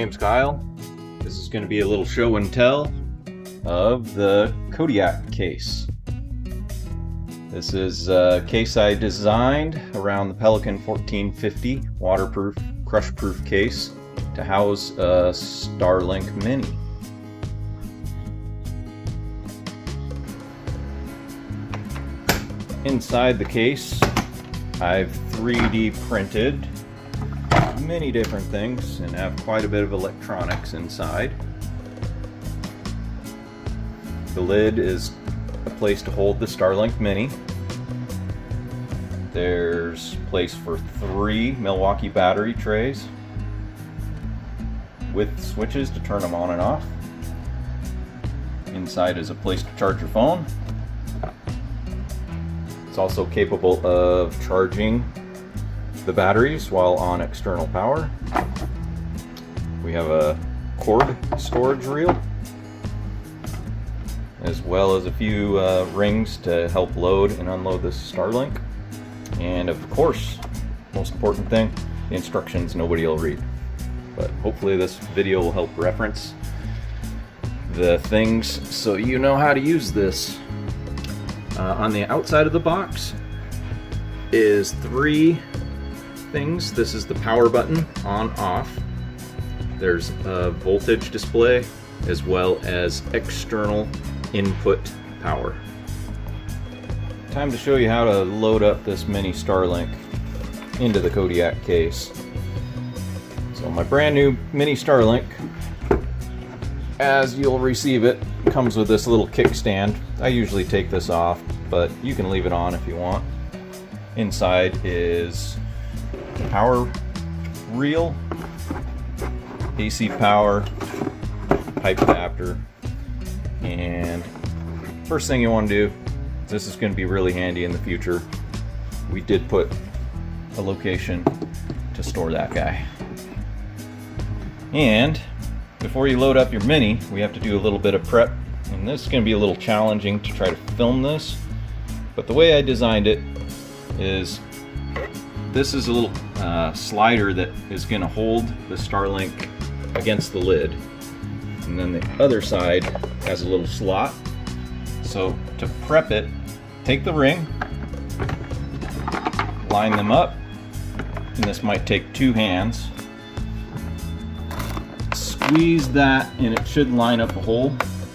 name's Kyle. This is going to be a little show and tell of the Kodiak case. This is a case I designed around the Pelican 1450 waterproof, crush-proof case to house a Starlink Mini. Inside the case, I've 3D printed many different things and have quite a bit of electronics inside. The lid is a place to hold the Starlink Mini. There's place for 3 Milwaukee battery trays with switches to turn them on and off. Inside is a place to charge your phone. It's also capable of charging the batteries while on external power. We have a cord storage reel, as well as a few rings to help load and unload this Starlink. And of course, most important thing, the instructions nobody will read. But hopefully this video will help reference the things so you know how to use this. On the outside of the box is 3 things. This is the power button, on, off. There's a voltage display as well as external input power. Time to show you how to load up this mini Starlink into the Kodiak case. So my brand new mini Starlink, as you'll receive it, comes with this little kickstand. I usually take this off, but you can leave it on if you want. Inside is power reel, AC power, pipe adapter, and first thing you want to do, this is going to be really handy in the future. We did put a location to store that guy. And before you load up your Mini, we have to do a little bit of prep, and this is going to be a little challenging to try to film this, but the way I designed it is this is a little slider that is going to hold the Starlink against the lid, and then the other side has a little slot. So to prep it, take the ring, line them up, and this might take 2 hands. Squeeze that and it should line up a hole,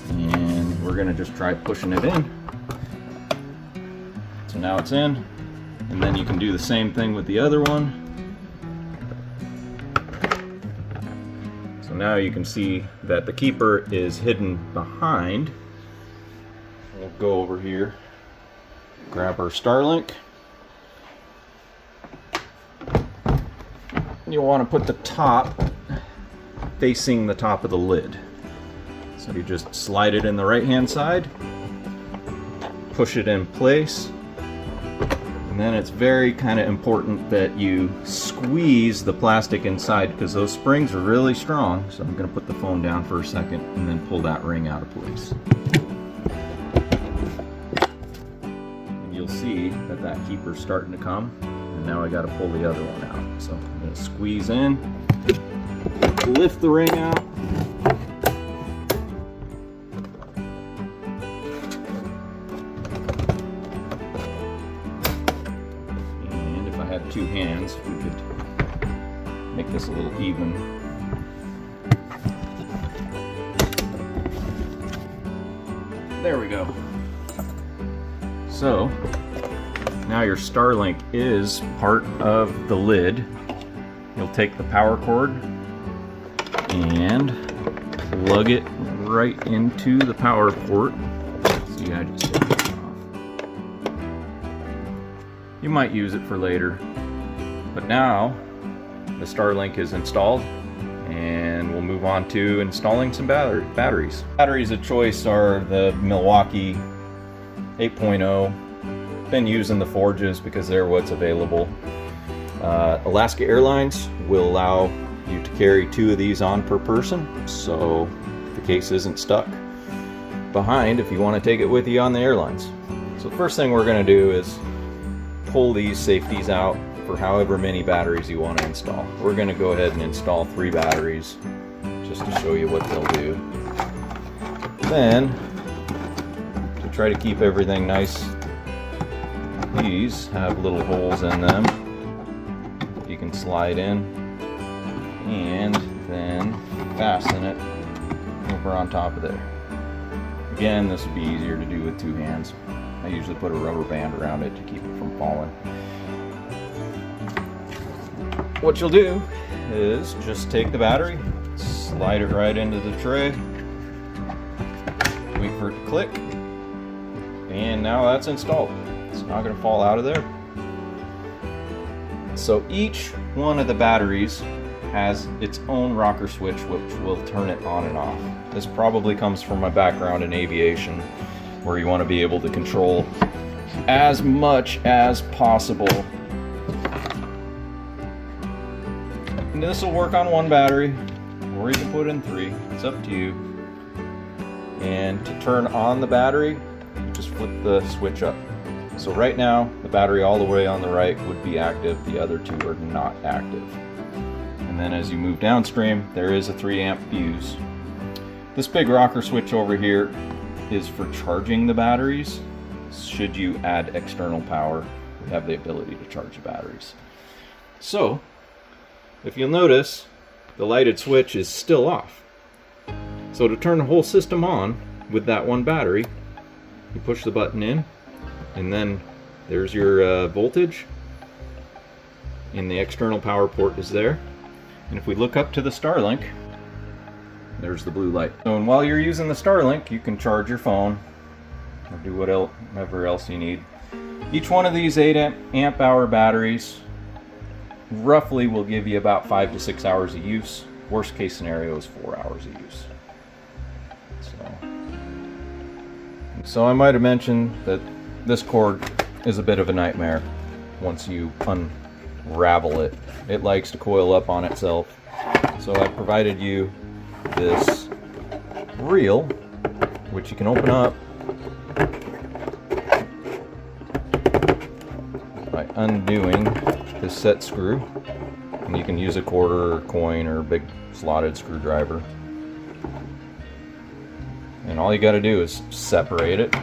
and we're going to just try pushing it in. So now it's in, and then you can do the same thing with the other one. So now you can see that the keeper is hidden behind. We'll go over here, grab our Starlink. You'll want to put the top facing the top of the lid. So you just slide it in the right hand side, push it in place, and then it's very kind of important that you squeeze the plastic inside because those springs are really strong. So I'm going to put the phone down for a second and then pull that ring out of place. And you'll see that that keeper's starting to come, and now I got to pull the other one out. So I'm going to squeeze in, lift the ring out, and if I had 2 hands we could make this a little even. There we go. So now your Starlink is part of the lid. You'll take the power cord and plug it right into the power port. See, I just took it off. You might use it for later, but now the Starlink is installed, and we'll move on to installing some batteries. Batteries of choice are the Milwaukee 8.0. Been using the Forges because they're what's available. Alaska Airlines will allow you to carry 2 of these on per person, so the case isn't stuck behind if you want to take it with you on the airlines. So the first thing we're going to do is pull these safeties out for however many batteries you want to install. We're going to go ahead and install 3 batteries just to show you what they'll do. Then, to try to keep everything nice, these have little holes in them you can slide in and then fasten it over on top of there. Again, this would be easier to do with two hands. I usually put a rubber band around it to keep it from falling. What you'll do is just take the battery, slide it right into the tray, wait for it to click, and now that's installed. It's not going to fall out of there. So each one of the batteries has its own rocker switch which will turn it on and off. This probably comes from my background in aviation, where you want to be able to control as much as possible. And this will work on one battery, or you can put in 3. It's up to you. And to turn on the battery, you just flip the switch up. So right now, the battery all the way on the right would be active, the other 2 are not active. And then as you move downstream, there is a 3 amp fuse. This big rocker switch over here is for charging the batteries. Should you add external power, you have the ability to charge the batteries. So, if you'll notice, the lighted switch is still off. So to turn the whole system on with that one battery, you push the button in, and then there's your voltage, and the external power port is there. And if we look up to the Starlink, there's the blue light. So, and while you're using the Starlink, you can charge your phone or do whatever else you need. Each one of these 8 amp hour batteries roughly will give you about 5 to 6 hours of use. Worst case scenario is 4 hours of use. So I might have mentioned that this cord is a bit of a nightmare once you unravel it. It likes to coil up on itself. So I provided you this reel, which you can open up by undoing this set screw, and you can use a quarter or coin or a big slotted screwdriver, and all you got to do is separate it,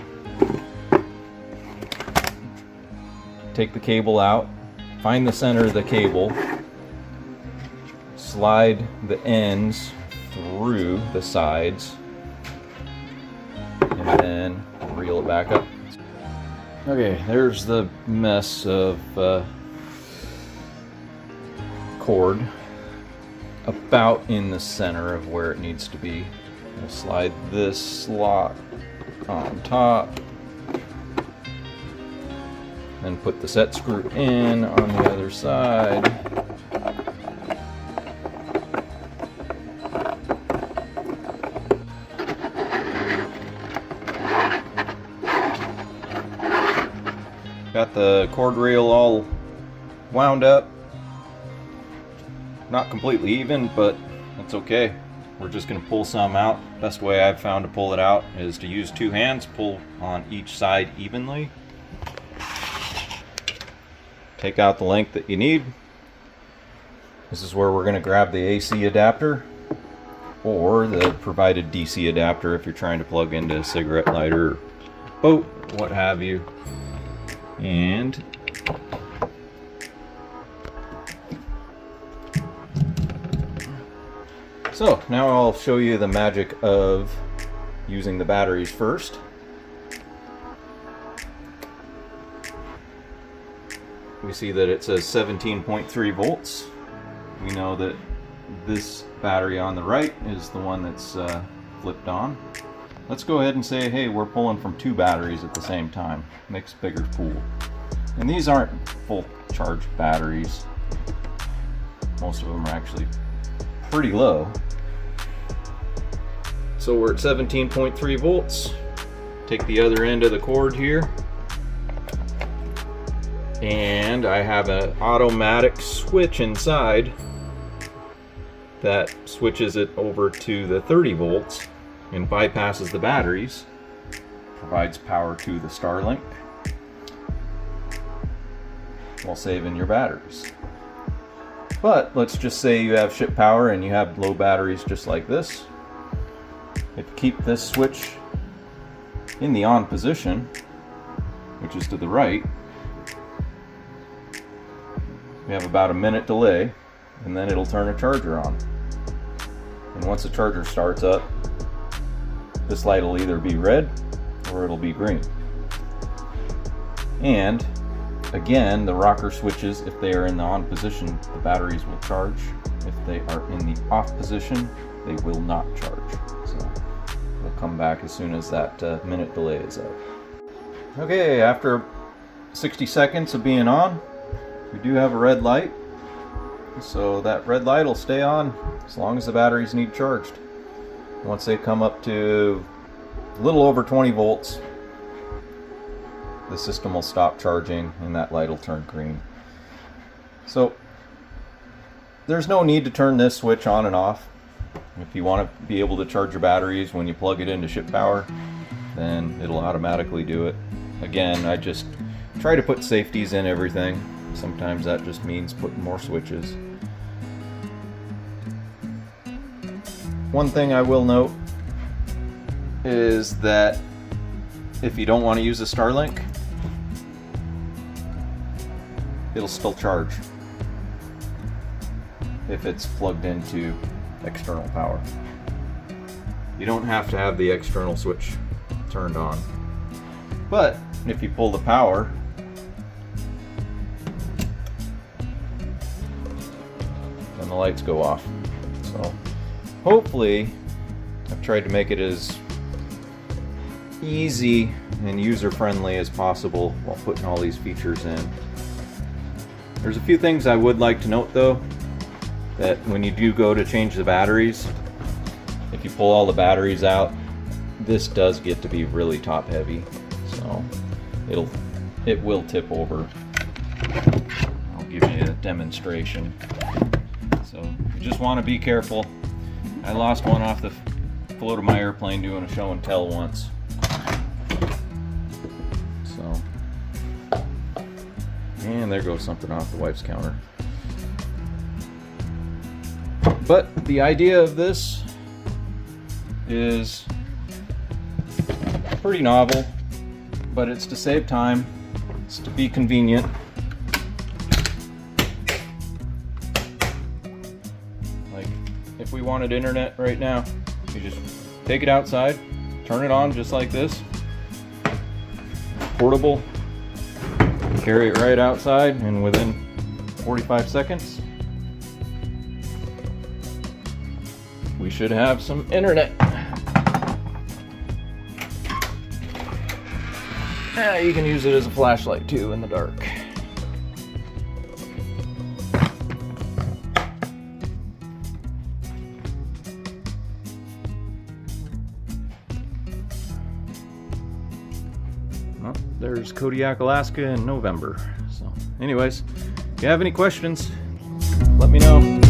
take the cable out, find the center of the cable, slide the ends through the sides, and then reel it back up. Okay, there's the mess of cord about in the center of where it needs to be. We'll slide this slot on top and put the set screw in on the other side. Got the cord reel all wound up. Not completely even, but that's okay. We're just going to pull some out. Best way I've found to pull it out is to use 2 hands, pull on each side evenly. Take out the length that you need. This is where we're going to grab the AC adapter or the provided DC adapter if you're trying to plug into a cigarette lighter or boat, what have you. And so now I'll show you the magic of using the batteries first. We see that it says 17.3 volts. We know that this battery on the right is the one that's flipped on. Let's go ahead and say, hey, we're pulling from 2 batteries at the same time. Makes a bigger pool. And these aren't full charge batteries. Most of them are actually pretty low. So we're at 17.3 volts. Take the other end of the cord here. And I have an automatic switch inside that switches it over to the 30 volts and bypasses the batteries, provides power to the while saving your batteries. But let's just say you have ship power and you have low batteries just like this. If you keep this switch in the on position, which is to the right, we have about a minute delay, and then it'll turn a charger on. And once the charger starts up, this light will either be red or it'll be green. And again, the rocker switches, if they are in the on position, the batteries will charge. If they are in the off position, they will not charge. So they'll come back as soon as that minute delay is up. Okay, after 60 seconds of being on, we do have a red light. So that red light will stay on as long as the batteries need charged. Once they come up to a little over 20 volts, the system will stop charging and that light will turn green. So there's no need to turn this switch on and off. If you want to be able to charge your batteries when you plug it into ship power, then it'll automatically do it. Again, I just try to put safeties in everything. Sometimes that just means putting more switches. One thing I will note is that if you don't want to use a Starlink, it'll still charge if it's plugged into external power. You don't have to have the external switch turned on. But if you pull the power, then the lights go off. So hopefully I've tried to make it as easy and user-friendly as possible while putting all these features in. There's a few things I would like to note though, that when you do go to change the batteries, if you pull all the batteries out, this does get to be really top heavy, so it will tip over. I'll give you a demonstration. So you just want to be careful. I lost one off the float of my airplane doing a show and tell once. So, and there goes something off the wife's counter. But the idea of this is pretty novel, but it's to save time, it's to be convenient. Like if we wanted internet right now, you just take it outside, turn it on just like this. Portable, carry it right outside, and within 45 seconds we should have some internet. You can use it as a flashlight too in the dark. Well, there's Kodiak, Alaska in November. So anyways, if you have any questions, let me know.